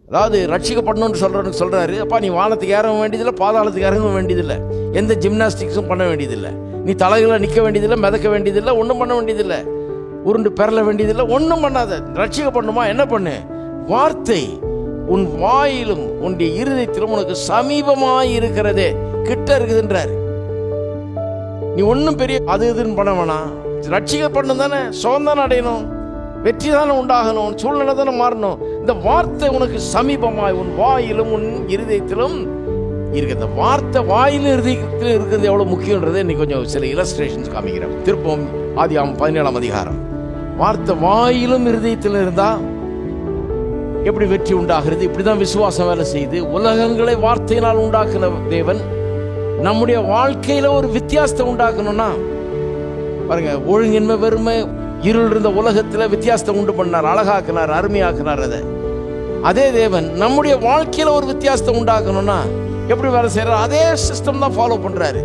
அதாவது ரட்சிக்கப்படணும்னு சொல்கிறவனுக்கு சொல்கிறாரு, அப்பா நீ வானத்துக்கு ஏற வேண்டியதில்லை, பாதாளத்துக்கு இறங்க வேண்டியதில்லை, எந்த ஜிம்னாஸ்டிக்ஸும் பண்ண வேண்டியதில்லை, நீ தலைகளை நிற்க வேண்டியதில்லை, மிதக்க வேண்டியதில்லை, ஒன்றும் பண்ண வேண்டியதில்லை, உருண்டு பெறல வேண்டியதில்லை, ஒன்றும் பண்ணாத. ரட்சிக்கப்படணுமா என்ன பண்ணு? வார்த்தை உன் வாயிலும் உன்னுடைய இருதயத்திலும் உனக்கு சமீபமாய் இருக்கிறதே, கிட்ட இருக்குதுன்றார். நீ ஒன்றும் பெரிய அது இதுன்னு பண்ண வேணாம். ரட்சிக்கப்படணும் தானே, சுகம் தானே அடையணும், வெற்றி தானே உண்டாகணும், சூழ்நிலை தானே மாறணும். இந்த வார்த்தை உனக்கு சமீபமாய் உன் வாயிலும் உன் இருதயத்திலும் இருக்கு. இந்த வார்த்தை வாயிலும் இருதயத்திலும் இருக்கிறது எவ்வளோ முக்கியன்றதை இன்னைக்கு கொஞ்சம் சில இலஸ்ட்ரேஷன்ஸ் காமிக்கிறேன். திருப்பம் ஆதியாகமம் 17ஆம் அதிகாரம். வார்த்தை வாயிலும் இருதயத்திலும் இருந்தா எப்படி வெற்றி உண்டாகிறது? இப்படிதான் விசுவாசம் வேலை செய்து உலகங்களை வார்த்தையினால் உண்டாக்குன தேவன் நம்முடைய வாழ்க்கையில ஒரு வித்தியாசத்தை உண்டாக்கணும்னா பாருங்க, ஒழுங்கின்மை வெறுமை இருள் இருந்த உலகத்துல வித்தியாசத்தை உண்டு பண்ணார், அழகாக்குனார், அருமையாக்குனார். அதே தேவன் நம்முடைய வாழ்க்கையில ஒரு வித்தியாசத்தை உண்டாக்கணும்னா எப்படி வேலை செய்யறாரு? அதே சிஸ்டம் தான் ஃபாலோ பண்றாரு.